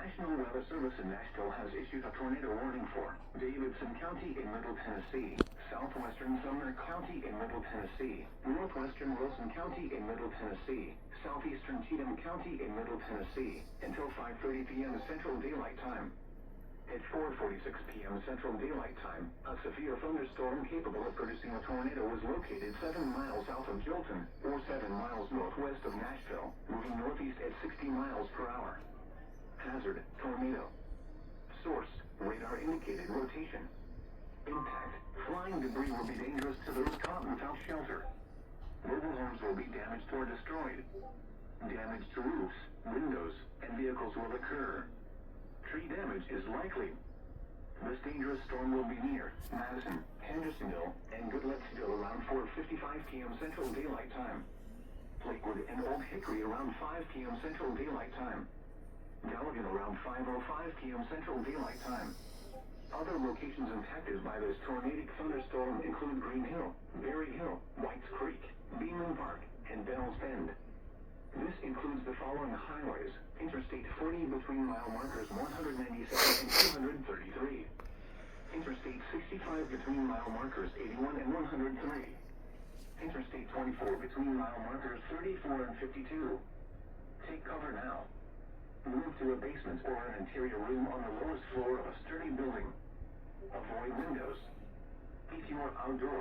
National Weather Service in Nashville has issued a tornado warning for Davidson County in Middle Tennessee, southwestern Sumner County in Middle Tennessee, northwestern Wilson County in Middle Tennessee, southeastern Cheatham County in Middle Tennessee, until 5:30 p.m. Central Daylight Time. At 4:46 p.m. Central Daylight Time, a severe thunderstorm capable of producing a tornado was located 7 miles south of Jolton, or 7 miles northwest of Nashville, moving northeast at 60 miles per hour. Hazard, tornado. Source, radar indicated rotation. Impact, flying debris will be dangerous to those caught without shelter. Mobile homes will be damaged or destroyed. Damage to roofs, windows, and vehicles will occur. Tree damage is likely. This dangerous storm will be near Madison, Hendersonville, and Goodlettsville around 4:55 p.m. Central Daylight Time. Lakewood and Old Hickory around 5 p.m. Central Daylight Time. Galligan around 5:05 p.m. Central Daylight Time. Other locations impacted by this tornadic thunderstorm include Green Hill, Berry Hill, Whites Creek, Beeman Park, and Bell's Bend. This includes the following highways: Interstate 40 between mile markers 197 and 233. Interstate 65 between mile markers 81 and 103. Interstate 24 between mile markers 34 and 52. Take cover now. Move to a basement or an interior room on the lowest floor of a sturdy building. Avoid windows. If you are outdoors,